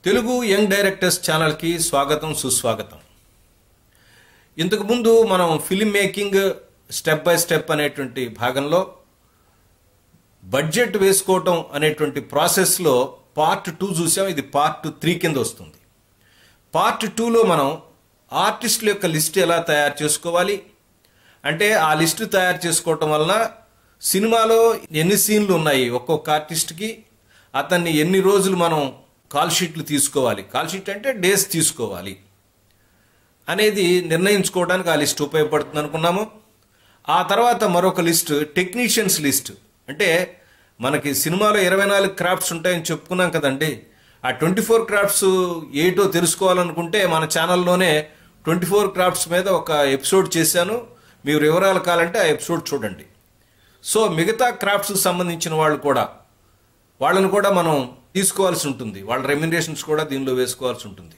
Telugu young directors ఛానల్కి స్వాగతం సుస్వాగతం. ఇంతకు ముందు మనం film making step by step అనేటువంటి భాగంలో బడ్జెట్ వేసుకోవటం అనేటువంటి ప్రాసెస్లో పార్ట్ 2 చూసాం. ఇది పార్ట్ 3 కింద వస్తుంది. పార్ట్ 2లో మనం ఆర్టిస్టుల యొక్క లిస్ట్ ఎలా తయారు చేసుకోవాలి అంటే ఆ లిస్ట్ తయారు చేసుకోవటం వలన సినిమాలో ఎన్ని సీన్లు ఉన్నాయి, ఒక్కొక్క ఆర్టిస్ట్కి అతన్ని ఎన్ని రోజులు మనం కాల్ షీట్లు తీసుకోవాలి, కాల్ షీట్ అంటే డేస్ తీసుకోవాలి అనేది నిర్ణయించుకోవడానికి ఆ లిస్ట్ ఉపయోగపడుతుంది అనుకున్నాము. ఆ తర్వాత మరొక లిస్ట్ టెక్నీషియన్స్ లిస్ట్. అంటే మనకి సినిమాలో 24 క్రాఫ్ట్స్ ఉంటాయని చెప్పుకున్నాం కదండి. ఆ 24 క్రాఫ్ట్స్ ఏటో తెలుసుకోవాలనుకుంటే మన ఛానల్లోనే 24 క్రాఫ్ట్స్ మీద ఒక ఎపిసోడ్ చేశాను. మీరు వివరాలు కావాలంటే ఆ ఎపిసోడ్ చూడండి. సో మిగతా క్రాఫ్ట్స్కి సంబంధించిన వాళ్ళను కూడా మనం తీసుకోవాల్సి ఉంటుంది. వాళ్ళ రెమ్యునరేషన్స్ కూడా దీనిలో వేసుకోవాల్సి ఉంటుంది.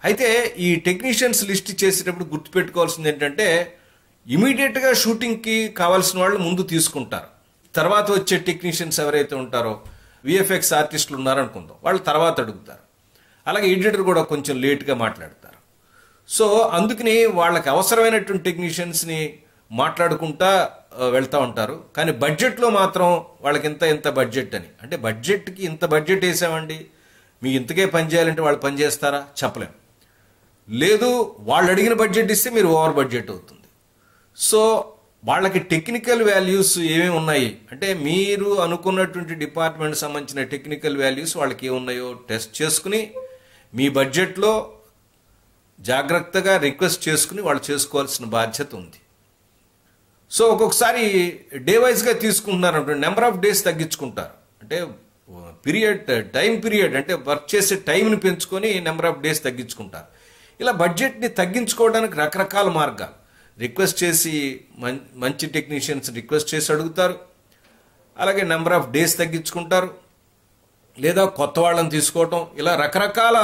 అయితే ఈ టెక్నీషియన్స్ లిస్ట్ చేసేటప్పుడు గుర్తుపెట్టుకోవాల్సింది ఏంటంటే ఇమీడియట్గా షూటింగ్కి కావాల్సిన వాళ్ళు ముందు తీసుకుంటారు. తర్వాత వచ్చే టెక్నీషియన్స్ ఎవరైతే ఉంటారో విఎఫ్ఎక్స్ ఆర్టిస్టులు ఉన్నారనుకుందాం, వాళ్ళు తర్వాత అడుగుతారు. అలాగే ఎడిటర్ కూడా కొంచెం లేట్గా మాట్లాడతారు. సో అందుకని వాళ్ళకి అవసరమైనటువంటి టెక్నీషియన్స్ని మాట్లాడుకుంటా వెళ్తూ ఉంటారు. కానీ బడ్జెట్లో మాత్రం వాళ్ళకి ఇంత బడ్జెట్ అని, అంటే బడ్జెట్కి ఇంత బడ్జెట్ వేసామండి మీకు ఇంతకే పని చేయాలంటే వాళ్ళు పని చేస్తారా చెప్పలేం. లేదు, వాళ్ళు అడిగిన బడ్జెట్ ఇస్తే మీరు ఓవర్ బడ్జెట్ అవుతుంది. సో వాళ్ళకి టెక్నికల్ వాల్యూస్ ఏమేమి ఉన్నాయి అంటే మీరు అనుకున్నటువంటి డిపార్ట్మెంట్ సంబంధించిన టెక్నికల్ వాల్యూస్ వాళ్ళకి ఏమున్నాయో టెస్ట్ చేసుకుని మీ బడ్జెట్లో జాగ్రత్తగా రిక్వెస్ట్ చేసుకుని వాళ్ళు చేసుకోవాల్సిన బాధ్యత ఉంది. సో ఒక్కొక్కసారి డే వైజ్గా తీసుకుంటున్నారు అంటే నెంబర్ ఆఫ్ డేస్ తగ్గించుకుంటారు. అంటే టైం పీరియడ్ అంటే వర్క్ చేసే టైంని పెంచుకొని నెంబర్ ఆఫ్ డేస్ తగ్గించుకుంటారు. ఇలా బడ్జెట్ని తగ్గించుకోవడానికి రకరకాల మార్గాలు. రిక్వెస్ట్ చేసి మంచి టెక్నీషియన్స్ రిక్వెస్ట్ చేసి అడుగుతారు. అలాగే నెంబర్ ఆఫ్ డేస్ తగ్గించుకుంటారు, లేదా కొత్త వాళ్ళని తీసుకోవటం, ఇలా రకరకాల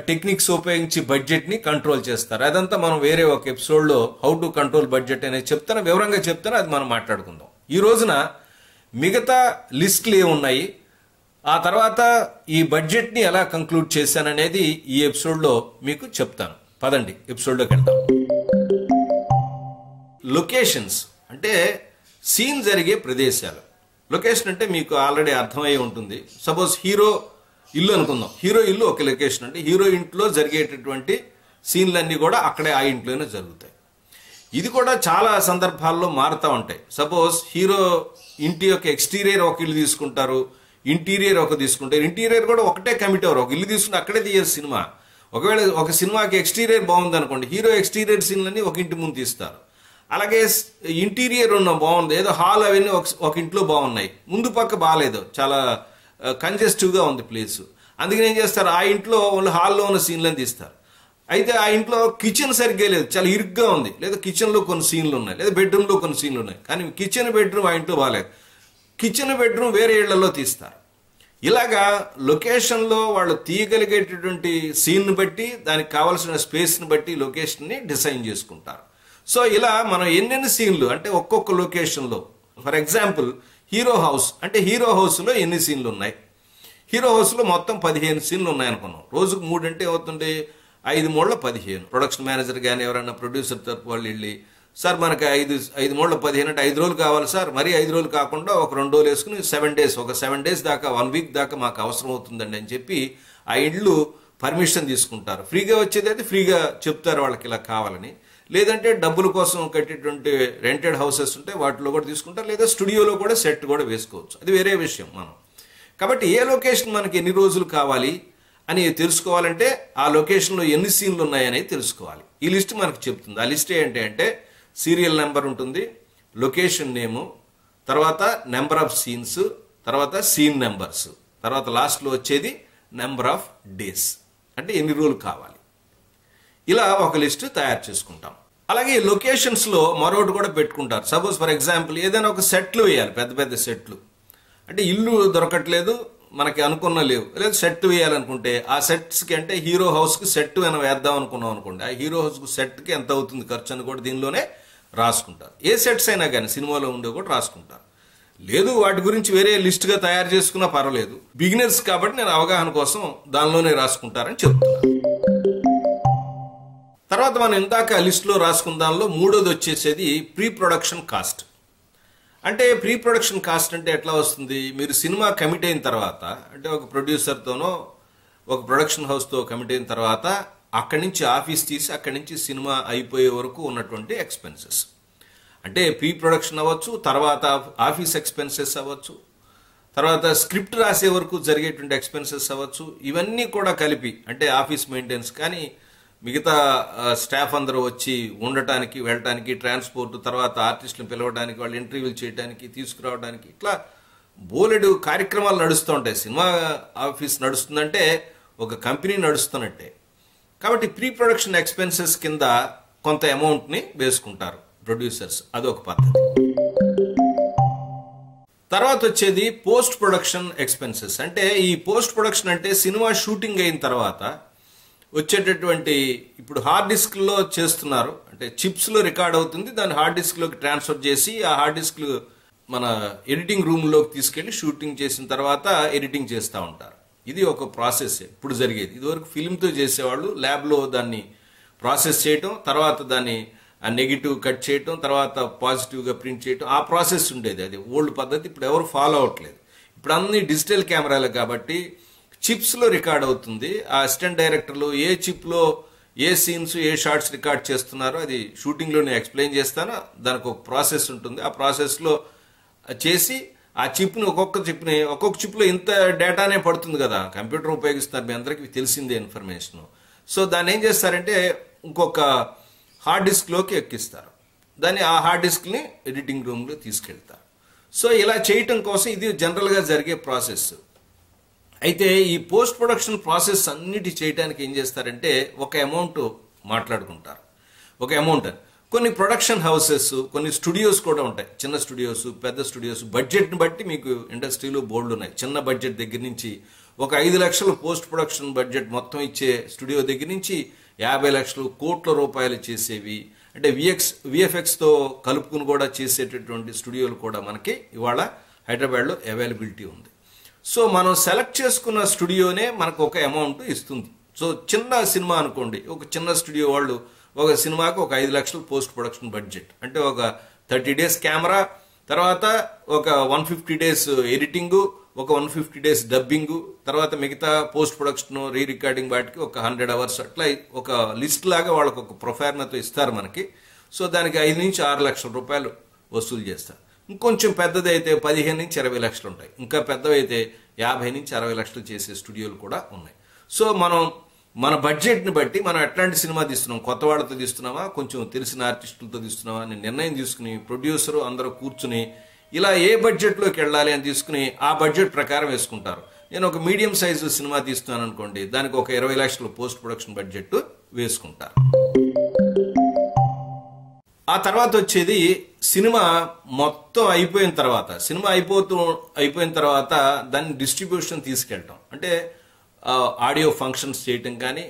టెక్నిక్స్ ఉపయోగించి బడ్జెట్ని కంట్రోల్ చేస్తారు. అదంతా మనం వేరే ఒక ఎపిసోడ్లో హౌ టు కంట్రోల్ బడ్జెట్ అనేది చెప్తాను, వివరంగా చెప్తాను, అది మనం మాట్లాడుకుందాం. ఈ రోజున మిగతా లిస్టులు ఏమున్నాయి, ఆ తర్వాత ఈ బడ్జెట్ని ఎలా కంక్లూడ్ చేశాననేది ఈ ఎపిసోడ్లో మీకు చెప్తాను. పదండి ఎపిసోడ్లోకి వెళ్దాం. లొకేషన్స్ అంటే సీన్ జరిగే ప్రదేశాలు. లొకేషన్ అంటే మీకు ఆల్రెడీ అర్థమై ఉంటుంది. సపోజ్ హీరో ఇల్లు అనుకుందాం. హీరో ఇల్లు ఒక లొకేషన్. అంటే హీరో ఇంట్లో జరిగేటటువంటి సీన్లన్నీ కూడా అక్కడే ఆ ఇంట్లోనే జరుగుతాయి. ఇది కూడా చాలా సందర్భాల్లో మారుతూ ఉంటాయి. సపోజ్ హీరో ఇంటి యొక్క ఎక్స్టీరియర్ ఒక ఇల్లు తీసుకుంటారు, ఇంటీరియర్ ఒక తీసుకుంటారు. ఇంటీరియర్ కూడా ఒకటే కమిట్ అవ్వరు, ఒక ఇల్లు తీసుకుని అక్కడే తీయరు సినిమా. ఒకవేళ ఒక సినిమాకి ఎక్స్టీరియర్ బాగుంది అనుకోండి, హీరో ఎక్స్టీరియర్ సీన్లన్నీ ఒక ఇంటి ముందు తీస్తారు. అలాగే ఇంటీరియర్ బాగుంది, ఏదో హాల్ అవన్నీ ఒక ఇంట్లో బాగున్నాయి, ముందు పక్క బాగాలేదు, చాలా కంజెస్టివ్గా ఉంది ప్లేస్. అందుకని ఏం చేస్తారు, ఆ ఇంట్లో వాళ్ళు హాల్లో ఉన్న సీన్లను తీస్తారు. అయితే ఆ ఇంట్లో కిచెన్ సరిగ్గా లేదు, చాలా ఇరుగ్గా ఉంది, లేదా కిచెన్లో కొన్ని సీన్లు ఉన్నాయి, లేదా బెడ్రూమ్లో కొన్ని సీన్లు ఉన్నాయి. కానీ కిచెన్ బెడ్రూమ్ ఆ ఇంట్లో బాగాలేదు, కిచెన్ బెడ్రూమ్ వేరే ఇళ్లలో తీస్తారు. ఇలాగా లొకేషన్లో వాళ్ళు తీయగలిగేటటువంటి సీన్ను బట్టి, దానికి కావాల్సిన స్పేస్ని బట్టి లొకేషన్ని డిజైన్ చేసుకుంటారు. సో ఇలా మనం ఎన్నెన్ని సీన్లు అంటే ఒక్కొక్క లొకేషన్లో, ఫర్ ఎగ్జాంపుల్ హీరో హౌస్ అంటే హీరో హౌస్లో ఎన్ని సీన్లు ఉన్నాయి, హీరో హౌస్లో మొత్తం 15 సీన్లు ఉన్నాయనుకున్నాం. రోజుకు 3 అంటే అవుతుంది 5 మూళ్ళ 15. ప్రొడక్షన్ మేనేజర్ కానీ ఎవరైనా ప్రొడ్యూసర్ తరపు వాళ్ళు వెళ్ళి, సార్ మనకి 5 మూళ్ళ 15 అంటే 5 రోజులు కావాలి సార్, మరీ 5 రోజులు కాకుండా ఒక 2 రోజులు వేసుకుని 7 డేస్, ఒక 7 డేస్ దాకా 1 వీక్ దాకా మాకు అవసరం అవుతుందండి అని చెప్పి ఆ ఇళ్ళు పర్మిషన్ తీసుకుంటారు. ఫ్రీగా వచ్చేది అయితే ఫ్రీగా చెప్తారు వాళ్ళకి ఇలా కావాలని. లేదంటే డబ్బుల కోసం కట్టేటువంటి రెంటెడ్ హౌసెస్ ఉంటే వాటిలో కూడా తీసుకుంటారు, లేదా స్టూడియోలో కూడా సెట్ కూడా వేసుకోవచ్చు, అది వేరే విషయం. మనం కాబట్టి ఏ లొకేషన్ మనకి ఎన్ని రోజులు కావాలి అని తెలుసుకోవాలంటే ఆ లొకేషన్లో ఎన్ని సీన్లు ఉన్నాయనేది తెలుసుకోవాలి. ఈ లిస్ట్ మనకు చెప్తుంది. ఆ లిస్ట్ ఏంటి అంటే సీరియల్ నెంబర్ ఉంటుంది, లొకేషన్ నేము, తర్వాత నెంబర్ ఆఫ్ సీన్స్, తర్వాత సీన్ నెంబర్స్, తర్వాత లాస్ట్లో వచ్చేది నెంబర్ ఆఫ్ డేస్, అంటే ఎన్ని రోజులు కావాలి. ఇలా ఒక లిస్టు తయారు చేసుకుంటాం. అలాగే లొకేషన్స్లో మరొకటి కూడా పెట్టుకుంటారు. సపోజ్ ఫర్ ఎగ్జాంపుల్ ఏదైనా ఒక సెట్లు వేయాలి, పెద్ద పెద్ద సెట్లు. అంటే ఇల్లు దొరకట్లేదు, మనకి అనుకున్న లేవు, లేదా సెట్ వేయాలనుకుంటే ఆ సెట్స్కి అంటే హీరో హౌస్కి సెట్ ఏమైనా వేద్దాం అనుకున్నాం అనుకోండి, ఆ హీరో హౌస్కి సెట్కి ఎంత అవుతుంది ఖర్చు అని కూడా దీనిలోనే రాసుకుంటారు. ఏ సెట్స్ అయినా కానీ సినిమాలో ఉండే కూడా రాసుకుంటారు. లేదు వాటి గురించి వేరే లిస్ట్గా తయారు చేసుకున్నా పర్వాలేదు. బిగినర్స్ కాబట్టి నేను అవగాహన కోసం దానిలోనే రాసుకుంటారని చెప్తున్నాను. తర్వాత మనం ఇందాక లిస్టులో రాసుకున్న దానిలో మూడోది వచ్చేసేది ప్రీ ప్రొడక్షన్ కాస్ట్. అంటే ప్రీ ప్రొడక్షన్ కాస్ట్ అంటే ఎట్లా వస్తుంది? మీరు సినిమా కమిట్ అయిన తర్వాత, అంటే ఒక ప్రొడ్యూసర్తోనో ఒక ప్రొడక్షన్ హౌస్తో కమిట్ అయిన తర్వాత అక్కడి నుంచి ఆఫీస్ తీసి అక్కడి నుంచి సినిమా అయిపోయే వరకు ఉన్నటువంటి ఎక్స్పెన్సెస్, అంటే ప్రీ ప్రొడక్షన్ అవ్వచ్చు, తర్వాత ఆఫీస్ ఎక్స్పెన్సెస్ అవ్వచ్చు, తర్వాత స్క్రిప్ట్ రాసే వరకు జరిగేటువంటి ఎక్స్పెన్సెస్ అవ్వచ్చు. ఇవన్నీ కూడా కలిపి, అంటే ఆఫీస్ మెయింటెనెన్స్ కానీ మిగతా స్టాఫ్ అందరూ వచ్చి ఉండటానికి వెళ్ళటానికి, ట్రాన్స్పోర్ట్, తర్వాత ఆర్టిస్టులను పిలవడానికి, వాళ్ళు ఇంటర్వ్యూలు చేయడానికి, తీసుకురావడానికి, ఇట్లా బోలెడు కార్యక్రమాలు నడుస్తూ ఉంటాయి. సినిమా ఆఫీస్ నడుస్తుందంటే ఒక కంపెనీ నడుస్తున్నట్టే. కాబట్టి ప్రీ ప్రొడక్షన్ ఎక్స్పెన్సెస్ కింద కొంత అమౌంట్ని వేసుకుంటారు ప్రొడ్యూసర్స్, అదొక పద్ధతి. తర్వాత వచ్చేది పోస్ట్ ప్రొడక్షన్ ఎక్స్పెన్సెస్. అంటే ఈ పోస్ట్ ప్రొడక్షన్ అంటే సినిమా షూటింగ్ అయిన తర్వాత వచ్చేటటువంటి, ఇప్పుడు హార్డ్ డిస్క్లో చేస్తున్నారు, అంటే చిప్స్లో రికార్డ్ అవుతుంది, దాన్ని హార్డ్ డిస్క్లోకి ట్రాన్స్ఫర్ చేసి ఆ హార్డ్ డిస్క్ మన ఎడిటింగ్ రూమ్లోకి తీసుకెళ్లి షూటింగ్ చేసిన తర్వాత ఎడిటింగ్ చేస్తూ ఉంటారు. ఇది ఒక ప్రాసెస్ ఇప్పుడు జరిగేది. ఇదివరకు ఫిల్మ్తో చేసేవాళ్ళు, ల్యాబ్లో దాన్ని ప్రాసెస్ చేయటం, తర్వాత దాన్ని నెగిటివ్ కట్ చేయటం, తర్వాత పాజిటివ్గా ప్రింట్ చేయటం, ఆ ప్రాసెస్ ఉండేది. అది ఓల్డ్ పద్ధతి, ఇప్పుడు ఎవరు ఫాలో అవ్వట్లేదు. ఇప్పుడు అన్ని డిజిటల్ కెమెరాలు కాబట్టి చిప్స్లో రికార్డ్ అవుతుంది. ఆ అసిస్టెంట్ డైరెక్టర్లు ఏ చిప్లో ఏ సీన్స్ ఏ షార్ట్స్ రికార్డ్ చేస్తున్నారో అది షూటింగ్లో నేను ఎక్స్ప్లెయిన్ చేస్తాను. దానికి ఒక ప్రాసెస్ ఉంటుంది. ఆ ప్రాసెస్లో చేసి ఆ చిప్ని ఒక్కొక్క చిప్లో ఇంత డేటానే పడుతుంది కదా, కంప్యూటర్ ఉపయోగిస్తున్నారు, మీ అందరికీ తెలిసిందే ఇన్ఫర్మేషన్. సో దాన్ని ఏం చేస్తారంటే ఇంకొక హార్డ్ డిస్క్లోకి ఎక్కిస్తారు. దాన్ని ఆ హార్డ్ డిస్క్ని ఎడిటింగ్ రూమ్లో తీసుకెళ్తారు. సో ఇలా చేయటం కోసం ఇది జనరల్గా జరిగే ప్రాసెస్. అయితే ఈ పోస్ట్ ప్రొడక్షన్ ప్రాసెస్ అన్నిటి చేయడానికి ఏం చేస్తారంటే ఒక అమౌంట్ మాట్లాడుకుంటారు. ఒక అమౌంట్, కొన్ని ప్రొడక్షన్ హౌసెస్, కొన్ని స్టూడియోస్ కూడా ఉంటాయి, చిన్న స్టూడియోస్, పెద్ద స్టూడియోస్. బడ్జెట్ని బట్టి మీకు ఇండస్ట్రీలో బోల్డ్ ఉన్నాయి. చిన్న బడ్జెట్ దగ్గర నుంచి ఒక 5 లక్షలు పోస్ట్ ప్రొడక్షన్ బడ్జెట్ మొత్తం ఇచ్చే స్టూడియో దగ్గర నుంచి 50 లక్షలు, కోట్ల రూపాయలు చేసేవి, అంటే విఎఫ్ఎక్స్తో కలుపుకుని కూడా చేసేటటువంటి స్టూడియోలు కూడా మనకి ఇవాళ హైదరాబాద్లో అవైలబిలిటీ ఉంది. సో మనం సెలెక్ట్ చేసుకున్న స్టూడియోనే మనకు ఒక అమౌంట్ ఇస్తుంది. సో చిన్న సినిమా అనుకోండి, ఒక చిన్న స్టూడియో వాళ్ళు ఒక సినిమాకి ఒక 5 లక్షలు పోస్ట్ ప్రొడక్షన్ బడ్జెట్, అంటే ఒక 30 డేస్ కెమెరా, తర్వాత ఒక 150 డేస్ ఎడిటింగు, ఒక 150 డేస్ డబ్బింగు, తర్వాత మిగతా పోస్ట్ ప్రొడక్షన్ రీ రికార్డింగ్ వాటికి ఒక 100 అవర్స్, అట్లా ఒక లిస్ట్ లాగా వాళ్ళకి ఒక ప్రొఫార్మాతో ఇస్తారు మనకి. సో దానికి 5 నుంచి 6 లక్షల రూపాయలు వసూలు చేస్తారు. ఇంకొంచెం పెద్దది అయితే 15 నుంచి 20 లక్షలు ఉంటాయి. ఇంకా పెద్దవి అయితే 50 నుంచి 60 లక్షలు చేసే స్టూడియోలు కూడా ఉన్నాయి. సో మన బడ్జెట్ని బట్టి మనం ఎట్లాంటి సినిమా తీస్తున్నాం, కొత్త వాళ్ళతో తీస్తున్నామా, కొంచెం తెలిసిన ఆర్టిస్టులతో తీస్తున్నామా అని నిర్ణయం తీసుకుని ప్రొడ్యూసరు అందరూ కూర్చుని ఇలా ఏ బడ్జెట్లోకి వెళ్ళాలి అని తీసుకుని ఆ బడ్జెట్ ప్రకారం వేసుకుంటారు. నేను ఒక మీడియం సైజు సినిమా తీస్తున్నాను అనుకోండి, దానికి ఒక 20 లక్షలు పోస్ట్ ప్రొడక్షన్ బడ్జెట్ వేసుకుంటారు. ఆ తర్వాత వచ్చేది సినిమా మొత్తం అయిపోయిన తర్వాత, సినిమా అయిపోయిన తర్వాత దాన్ని డిస్ట్రిబ్యూషన్ తీసుకెళ్ళటం, అంటే ఆడియో ఫంక్షన్స్ చేయటం కానీ,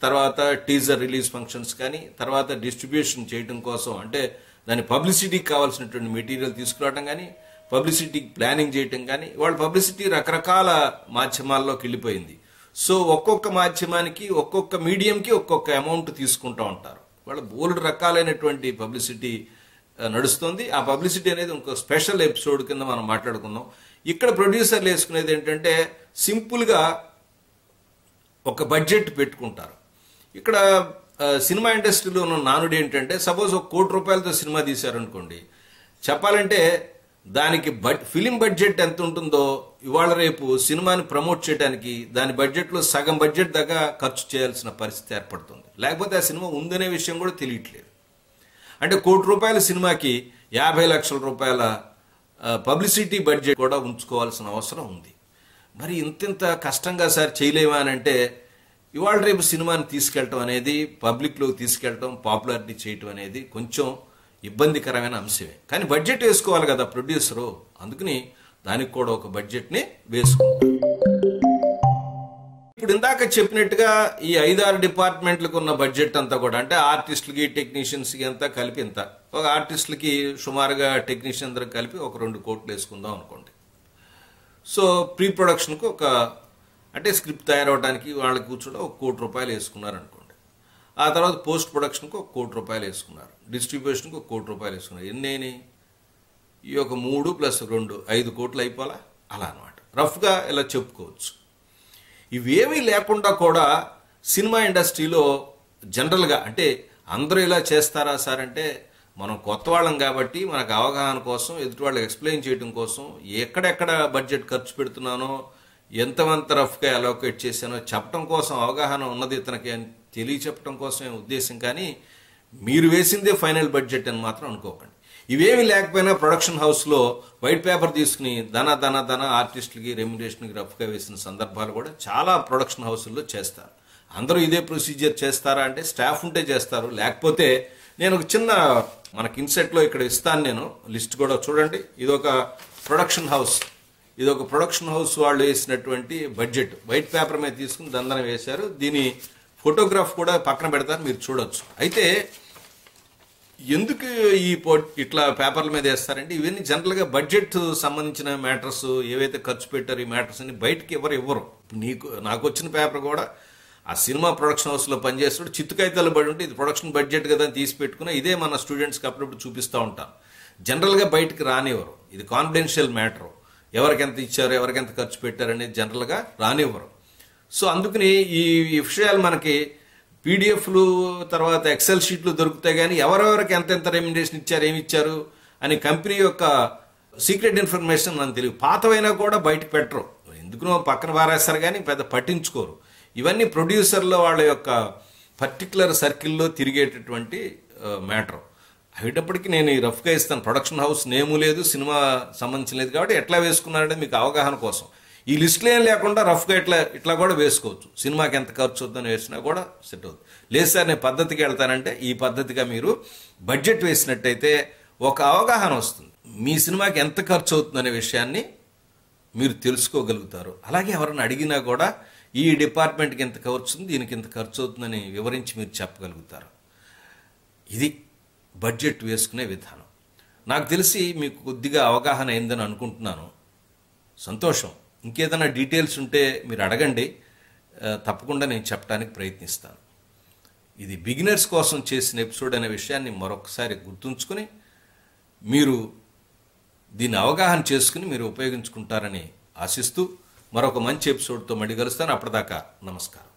తర్వాత టీజర్ రిలీజ్ ఫంక్షన్స్ కానీ, తర్వాత డిస్ట్రిబ్యూషన్ చేయటం కోసం అంటే దాని పబ్లిసిటీకి కావాల్సినటువంటి మెటీరియల్ తీసుకురావడం కానీ, పబ్లిసిటీ ప్లానింగ్ చేయటం కానీ. వాళ్ళ పబ్లిసిటీ రకరకాల మాధ్యమాల్లోకి వెళ్ళిపోయింది. సో ఒక్కొక్క మాధ్యమానికి, ఒక్కొక్క మీడియంకి ఒక్కొక్క అమౌంట్ తీసుకుంటూ ఉంటారు. వాళ్ళ బోల్డ్ రకాలైనటువంటి పబ్లిసిటీ నడుస్తుంది. ఆ పబ్లిసిటీ అనేది ఇంకో స్పెషల్ ఎపిసోడ్ కింద మనం మాట్లాడుకుందాం. ఇక్కడ ప్రొడ్యూసర్లు వేసుకునేది ఏంటంటే సింపుల్గా ఒక బడ్జెట్ పెట్టుకుంటారు. ఇక్కడ సినిమా ఇండస్ట్రీలో ఉన్న నానుడు ఏంటంటే, సపోజ్ ఒక 1 కోటి రూపాయలతో సినిమా తీశారనుకోండి, చెప్పాలంటే దానికి ఫిలిం బడ్జెట్ ఎంత ఉంటుందో ఇవాళ రేపు సినిమాని ప్రమోట్ చేయడానికి దాని బడ్జెట్లో సగం బడ్జెట్ దాకా ఖర్చు చేయాల్సిన పరిస్థితి ఏర్పడుతుంది. లేకపోతే ఆ సినిమా ఉందనే విషయం కూడా తెలియట్లేదు. అంటే 1 కోటి రూపాయల సినిమాకి 50 లక్షల రూపాయల పబ్లిసిటీ బడ్జెట్ కూడా ఉంచుకోవాల్సిన అవసరం ఉంది. మరి ఇంత కష్టంగా సార్ చేయలేమా అని అంటే, ఇవాళ రేపు సినిమాని తీసుకెళ్ళటం అనేది, పబ్లిక్లోకి తీసుకెళ్ళటం, పాపులారిటీ చేయటం అనేది కొంచెం ఇబ్బందికరమైన అంశమే. కానీ బడ్జెట్ వేసుకోవాలి కదా ప్రొడ్యూసరు, అందుకని దానికి కూడా ఒక బడ్జెట్ని వేసుకుంటారు. ఇప్పుడు ఇందాక చెప్పినట్టుగా ఈ 5-6 డిపార్ట్మెంట్లకు ఉన్న బడ్జెట్ అంతా కూడా, అంటే ఆర్టిస్టులకి, టెక్నీషియన్స్కి అంతా కలిపి ఇంత ఒక ఆర్టిస్టులకి సుమారుగా టెక్నీషియన్ అందరూ కలిపి ఒక 2 కోట్లు వేసుకుందాం అనుకోండి. సో ప్రీ ప్రొడక్షన్కు అంటే స్క్రిప్ట్ తయారవడానికి వాళ్ళకి కూర్చోడం ₹1 కోటి వేసుకున్నారు అనుకోండి. ఆ తర్వాత పోస్ట్ ప్రొడక్షన్కు ₹1 కోటి వేసుకున్నారు, డిస్ట్రిబ్యూషన్కి ₹1 కోటి వేసుకున్నారు. ఎన్ని అయినాయి? ఈ ఒక 3 + 2 5 కోట్లు అయిపోలా, అలా అనమాట. రఫ్గా ఇలా చెప్పుకోవచ్చు. ఇవేమీ లేకుండా కూడా సినిమా ఇండస్ట్రీలో జనరల్గా అంటే అందరూ ఇలా చేస్తారా సార్ అంటే, మనం కొత్త వాళ్ళం కాబట్టి మనకు అవగాహన కోసం, ఎదుటి వాళ్ళకి ఎక్స్ప్లెయిన్ చేయడం కోసం, ఎక్కడెక్కడ బడ్జెట్ ఖర్చు పెడుతున్నానో, ఎంతమంత రఫ్గా అలోకేట్ చేశానో చెప్పడం కోసం, అవగాహన ఉన్నది ఇతనికి అని తెలియచెప్పడం కోసమే ఉద్దేశం. కానీ మీరు వేసిందే ఫైనల్ బడ్జెట్ అని మాత్రం అనుకోకండి. ఇవేమి లేకపోయినా ప్రొడక్షన్ హౌస్లో వైట్ పేపర్ తీసుకుని ధన ఆర్టిస్టులకి రెమ్యునరేషన్కి రఫ్గా వేసిన సందర్భాలు కూడా చాలా ప్రొడక్షన్ హౌస్ల్లో చేస్తారు. అందరూ ఇదే ప్రొసీజర్ చేస్తారా అంటే స్టాఫ్ ఉంటే చేస్తారు, లేకపోతే నేను ఒక చిన్న మనకి ఇన్సెట్లో ఇక్కడ ఇస్తాను, నేను లిస్ట్ కూడా చూడండి. ఇదొక ప్రొడక్షన్ హౌస్ వాళ్ళు వేసినటువంటి బడ్జెట్ వైట్ పేపర్ మీద తీసుకుని దందన వేశారు. దీని ఫోటోగ్రాఫ్ కూడా పక్కన పెడతారు, మీరు చూడొచ్చు. అయితే ఎందుకు ఇట్లా పేపర్ల మీద వేస్తారంటే ఇవన్నీ జనరల్గా బడ్జెట్ సంబంధించిన మ్యాటర్స్, ఏవైతే ఖర్చు పెట్టారు ఈ మ్యాటర్స్ అన్ని బయటకి ఇవ్వరు. నాకు వచ్చిన పేపర్ కూడా ఆ సినిమా ప్రొడక్షన్ హౌస్లో పనిచేస్తాడు, చిత్తుకాయితాలు పడి ఉంటే ఇది ప్రొడక్షన్ బడ్జెట్ కదా అని తీసి పెట్టుకుని ఇదే మన స్టూడెంట్స్కి అప్పుడప్పుడు చూపిస్తూ ఉంటాం. జనరల్గా బయటకు రానివ్వరు, ఇది కాన్ఫిడెన్షియల్ మ్యాటర్. ఎవరికెంత ఇచ్చారు, ఎవరికెంత ఖర్చు పెట్టారు అనేది జనరల్గా రానివ్వరు. సో అందుకని ఈ విషయాలు మనకి పీడిఎఫ్లు తర్వాత ఎక్సెల్ షీట్లు దొరుకుతాయి, కానీ ఎవరెవరికి ఎంతెంత రెమ్యునరేషన్ ఇచ్చారు, ఏమి ఇచ్చారు అని కంపెనీ యొక్క సీక్రెట్ ఇన్ఫర్మేషన్ మనకు తెలియదు. పాతవైనా కూడా బయటకు పెట్టరు, ఎందుకునో పక్కన పారేస్తారు, కానీ పెద్ద పట్టించుకోరు. ఇవన్నీ ప్రొడ్యూసర్లో వాళ్ళ యొక్క పర్టికులర్ సర్కిల్లో తిరిగేటటువంటి మ్యాటర్. అయ్యేటప్పటికి నేను ఈ రఫ్గా ఇస్తాను. ప్రొడక్షన్ హౌస్ నేము లేదు, సినిమా సంబంధించి లేదు, కాబట్టి ఎట్లా వేసుకున్నారంటే మీకు అవగాహన కోసం ఈ లిస్టులు ఏం లేకుండా రఫ్గా ఇట్లా కూడా వేసుకోవచ్చు. సినిమాకి ఎంత ఖర్చు అవుతుందని వేసినా కూడా సెట్ అవుతుంది. లేదు సార్ నేను పద్ధతికి వెళ్తానంటే ఈ పద్ధతిగా మీరు బడ్జెట్ వేసినట్టయితే ఒక అవగాహన వస్తుంది, మీ సినిమాకి ఎంత ఖర్చు అవుతుందనే విషయాన్ని మీరు తెలుసుకోగలుగుతారు. అలాగే ఎవరైనా అడిగినా కూడా ఈ డిపార్ట్మెంట్కి ఎంత ఖర్చు అవుతుంది, దీనికి ఎంత ఖర్చు అవుతుందని వివరించి మీరు చెప్పగలుగుతారు. ఇది బడ్జెట్ వేసుకునే విధానం. నాకు తెలిసి మీకు కొద్దిగా అవగాహన అయిందని అనుకుంటున్నాను. సంతోషం. ఇంకేదైనా డీటెయిల్స్ ఉంటే మీరు అడగండి, తప్పకుండా నేను చెప్పడానికి ప్రయత్నిస్తాను. ఇది బిగినర్స్ కోసం చేసిన ఎపిసోడ్ అనే విషయాన్ని మరొకసారి గుర్తుంచుకొని మీరు దీన్ని అవగాహన చేసుకుని మీరు ఉపయోగించుకుంటారని ఆశిస్తూ మరొక మంచి ఎపిసోడ్తో మళ్ళీ కలుస్తాను. అప్పటిదాకా నమస్కారం.